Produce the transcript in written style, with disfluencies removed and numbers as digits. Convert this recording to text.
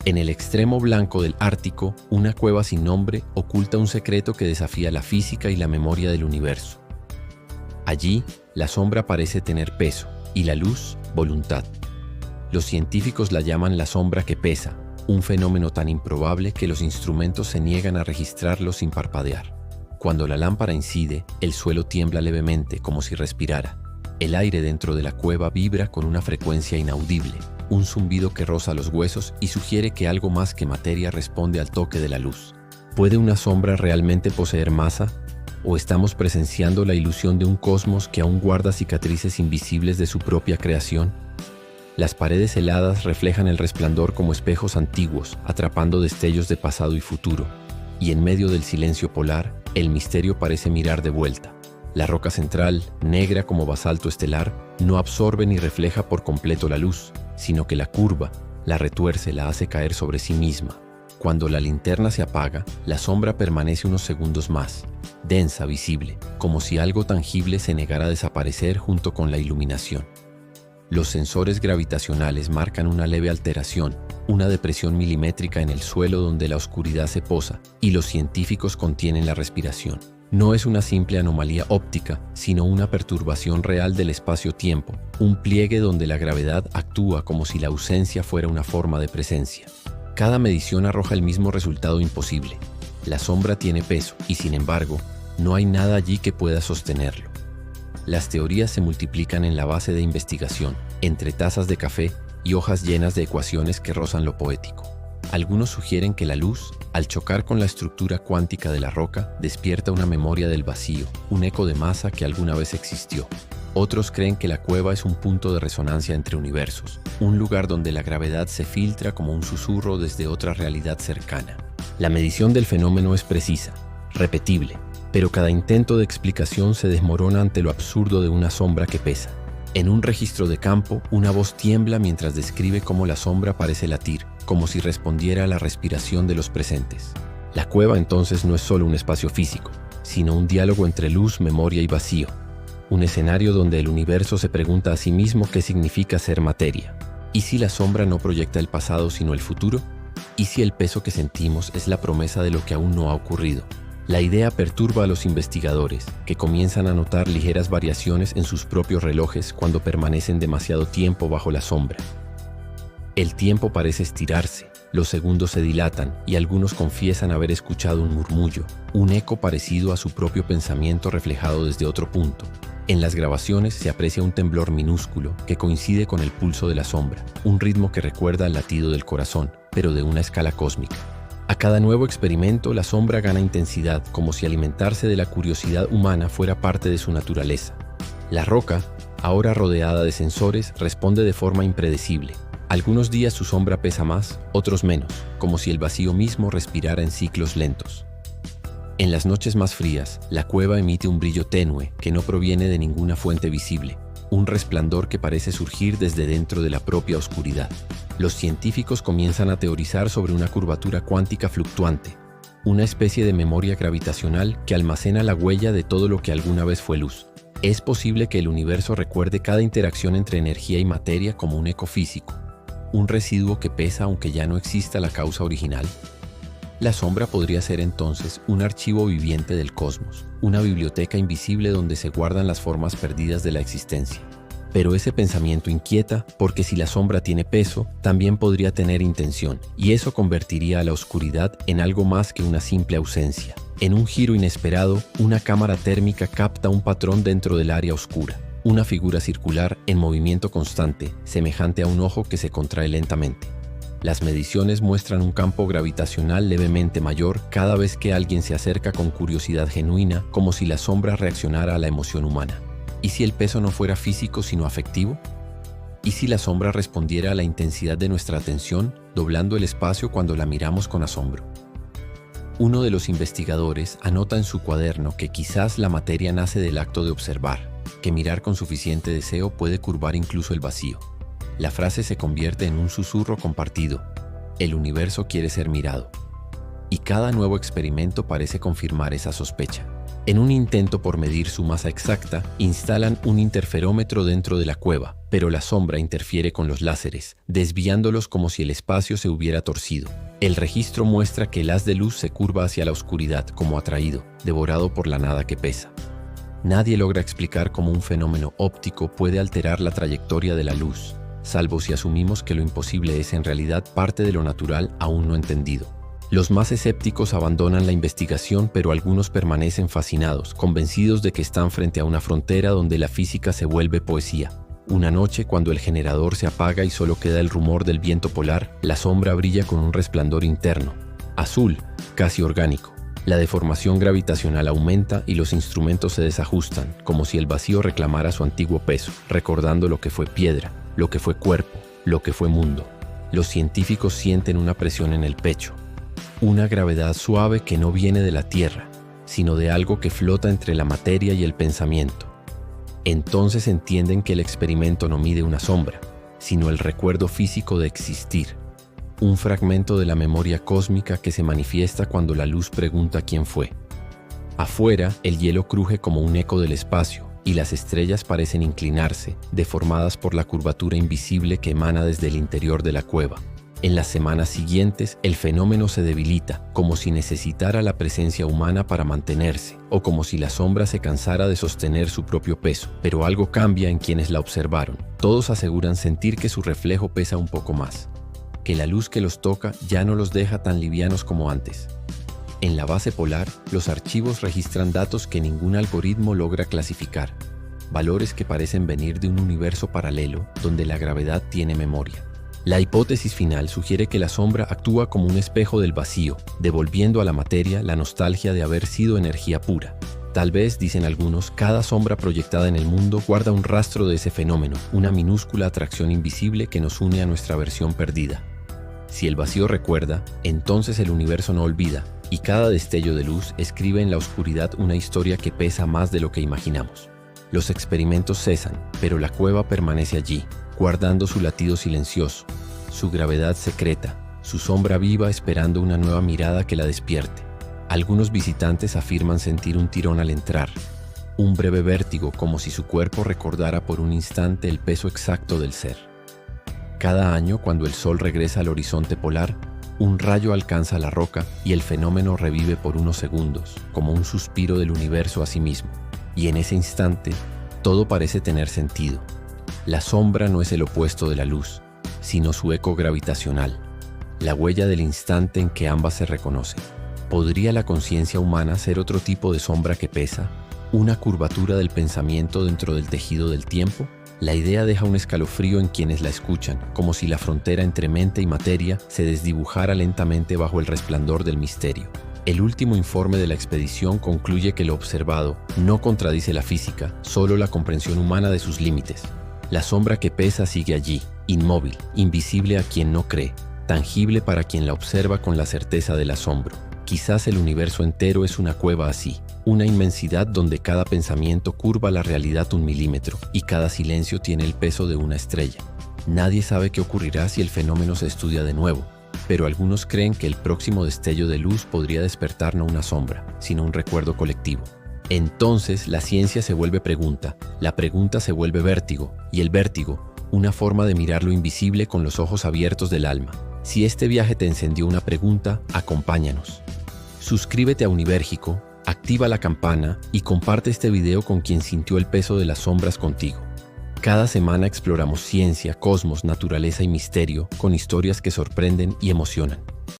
En el extremo blanco del Ártico, una cueva sin nombre oculta un secreto que desafía la física y la memoria del universo. Allí, la sombra parece tener peso y la luz, voluntad. Los científicos la llaman la sombra que pesa, un fenómeno tan improbable que los instrumentos se niegan a registrarlo sin parpadear. Cuando la lámpara incide, el suelo tiembla levemente como si respirara. El aire dentro de la cueva vibra con una frecuencia inaudible, un zumbido que roza los huesos y sugiere que algo más que materia responde al toque de la luz. ¿Puede una sombra realmente poseer masa? ¿O estamos presenciando la ilusión de un cosmos que aún guarda cicatrices invisibles de su propia creación? Las paredes heladas reflejan el resplandor como espejos antiguos, atrapando destellos de pasado y futuro. Y en medio del silencio polar, el misterio parece mirar de vuelta. La roca central, negra como basalto estelar, no absorbe ni refleja por completo la luz, sino que la curva, la retuerce, la hace caer sobre sí misma. Cuando la linterna se apaga, la sombra permanece unos segundos más, densa, visible, como si algo tangible se negara a desaparecer junto con la iluminación. Los sensores gravitacionales marcan una leve alteración, una depresión milimétrica en el suelo donde la oscuridad se posa, y los científicos contienen la respiración. No es una simple anomalía óptica, sino una perturbación real del espacio-tiempo, un pliegue donde la gravedad actúa como si la ausencia fuera una forma de presencia. Cada medición arroja el mismo resultado imposible. La sombra tiene peso y, sin embargo, no hay nada allí que pueda sostenerlo. Las teorías se multiplican en la base de investigación, entre tazas de café y hojas llenas de ecuaciones que rozan lo poético. Algunos sugieren que la luz, al chocar con la estructura cuántica de la roca, despierta una memoria del vacío, un eco de masa que alguna vez existió. Otros creen que la cueva es un punto de resonancia entre universos, un lugar donde la gravedad se filtra como un susurro desde otra realidad cercana. La medición del fenómeno es precisa, repetible, pero cada intento de explicación se desmorona ante lo absurdo de una sombra que pesa. En un registro de campo, una voz tiembla mientras describe cómo la sombra parece latir, como si respondiera a la respiración de los presentes. La cueva entonces no es solo un espacio físico, sino un diálogo entre luz, memoria y vacío. Un escenario donde el universo se pregunta a sí mismo qué significa ser materia. ¿Y si la sombra no proyecta el pasado sino el futuro? ¿Y si el peso que sentimos es la promesa de lo que aún no ha ocurrido? La idea perturba a los investigadores, que comienzan a notar ligeras variaciones en sus propios relojes cuando permanecen demasiado tiempo bajo la sombra. El tiempo parece estirarse, los segundos se dilatan y algunos confiesan haber escuchado un murmullo, un eco parecido a su propio pensamiento reflejado desde otro punto. En las grabaciones se aprecia un temblor minúsculo que coincide con el pulso de la sombra, un ritmo que recuerda al latido del corazón, pero de una escala cósmica. A cada nuevo experimento, la sombra gana intensidad, como si alimentarse de la curiosidad humana fuera parte de su naturaleza. La roca, ahora rodeada de sensores, responde de forma impredecible. Algunos días su sombra pesa más, otros menos, como si el vacío mismo respirara en ciclos lentos. En las noches más frías, la cueva emite un brillo tenue que no proviene de ninguna fuente visible, un resplandor que parece surgir desde dentro de la propia oscuridad. Los científicos comienzan a teorizar sobre una curvatura cuántica fluctuante, una especie de memoria gravitacional que almacena la huella de todo lo que alguna vez fue luz. Es posible que el universo recuerde cada interacción entre energía y materia como un eco físico, un residuo que pesa aunque ya no exista la causa original. La sombra podría ser entonces un archivo viviente del cosmos, una biblioteca invisible donde se guardan las formas perdidas de la existencia. Pero ese pensamiento inquieta porque si la sombra tiene peso, también podría tener intención, y eso convertiría a la oscuridad en algo más que una simple ausencia. En un giro inesperado, una cámara térmica capta un patrón dentro del área oscura, una figura circular en movimiento constante, semejante a un ojo que se contrae lentamente. Las mediciones muestran un campo gravitacional levemente mayor cada vez que alguien se acerca con curiosidad genuina, como si la sombra reaccionara a la emoción humana. ¿Y si el peso no fuera físico sino afectivo? ¿Y si la sombra respondiera a la intensidad de nuestra atención, doblando el espacio cuando la miramos con asombro? Uno de los investigadores anota en su cuaderno que quizás la materia nace del acto de observar, que mirar con suficiente deseo puede curvar incluso el vacío. La frase se convierte en un susurro compartido. El universo quiere ser mirado. Y cada nuevo experimento parece confirmar esa sospecha. En un intento por medir su masa exacta, instalan un interferómetro dentro de la cueva, pero la sombra interfiere con los láseres, desviándolos como si el espacio se hubiera torcido. El registro muestra que el haz de luz se curva hacia la oscuridad como atraído, devorado por la nada que pesa. Nadie logra explicar cómo un fenómeno óptico puede alterar la trayectoria de la luz, salvo si asumimos que lo imposible es en realidad parte de lo natural aún no entendido. Los más escépticos abandonan la investigación, pero algunos permanecen fascinados, convencidos de que están frente a una frontera donde la física se vuelve poesía. Una noche, cuando el generador se apaga y solo queda el rumor del viento polar, la sombra brilla con un resplandor interno, azul, casi orgánico. La deformación gravitacional aumenta y los instrumentos se desajustan, como si el vacío reclamara su antiguo peso, recordando lo que fue piedra, lo que fue cuerpo, lo que fue mundo. Los científicos sienten una presión en el pecho, una gravedad suave que no viene de la Tierra, sino de algo que flota entre la materia y el pensamiento. Entonces entienden que el experimento no mide una sombra, sino el recuerdo físico de existir, un fragmento de la memoria cósmica que se manifiesta cuando la luz pregunta quién fue. Afuera, el hielo cruje como un eco del espacio, y las estrellas parecen inclinarse, deformadas por la curvatura invisible que emana desde el interior de la cueva. En las semanas siguientes, el fenómeno se debilita, como si necesitara la presencia humana para mantenerse, o como si la sombra se cansara de sostener su propio peso. Pero algo cambia en quienes la observaron. Todos aseguran sentir que su reflejo pesa un poco más, que la luz que los toca ya no los deja tan livianos como antes. En la base polar, los archivos registran datos que ningún algoritmo logra clasificar, valores que parecen venir de un universo paralelo donde la gravedad tiene memoria. La hipótesis final sugiere que la sombra actúa como un espejo del vacío, devolviendo a la materia la nostalgia de haber sido energía pura. Tal vez, dicen algunos, cada sombra proyectada en el mundo guarda un rastro de ese fenómeno, una minúscula atracción invisible que nos une a nuestra versión perdida. Si el vacío recuerda, entonces el universo no olvida, y cada destello de luz escribe en la oscuridad una historia que pesa más de lo que imaginamos. Los experimentos cesan, pero la cueva permanece allí, guardando su latido silencioso, su gravedad secreta, su sombra viva esperando una nueva mirada que la despierte. Algunos visitantes afirman sentir un tirón al entrar, un breve vértigo como si su cuerpo recordara por un instante el peso exacto del ser. Cada año, cuando el sol regresa al horizonte polar, un rayo alcanza la roca y el fenómeno revive por unos segundos, como un suspiro del universo a sí mismo. Y en ese instante, todo parece tener sentido. La sombra no es el opuesto de la luz, sino su eco gravitacional, la huella del instante en que ambas se reconocen. ¿Podría la conciencia humana ser otro tipo de sombra que pesa? ¿Una curvatura del pensamiento dentro del tejido del tiempo? La idea deja un escalofrío en quienes la escuchan, como si la frontera entre mente y materia se desdibujara lentamente bajo el resplandor del misterio. El último informe de la expedición concluye que lo observado no contradice la física, solo la comprensión humana de sus límites. La sombra que pesa sigue allí, inmóvil, invisible a quien no cree, tangible para quien la observa con la certeza del asombro. Quizás el universo entero es una cueva así, una inmensidad donde cada pensamiento curva la realidad un milímetro y cada silencio tiene el peso de una estrella. Nadie sabe qué ocurrirá si el fenómeno se estudia de nuevo, pero algunos creen que el próximo destello de luz podría despertar no una sombra, sino un recuerdo colectivo. Entonces la ciencia se vuelve pregunta, la pregunta se vuelve vértigo, y el vértigo, una forma de mirar lo invisible con los ojos abiertos del alma. Si este viaje te encendió una pregunta, acompáñanos. Suscríbete a Univérgico, activa la campana y comparte este video con quien sintió el peso de las sombras contigo. Cada semana exploramos ciencia, cosmos, naturaleza y misterio con historias que sorprenden y emocionan.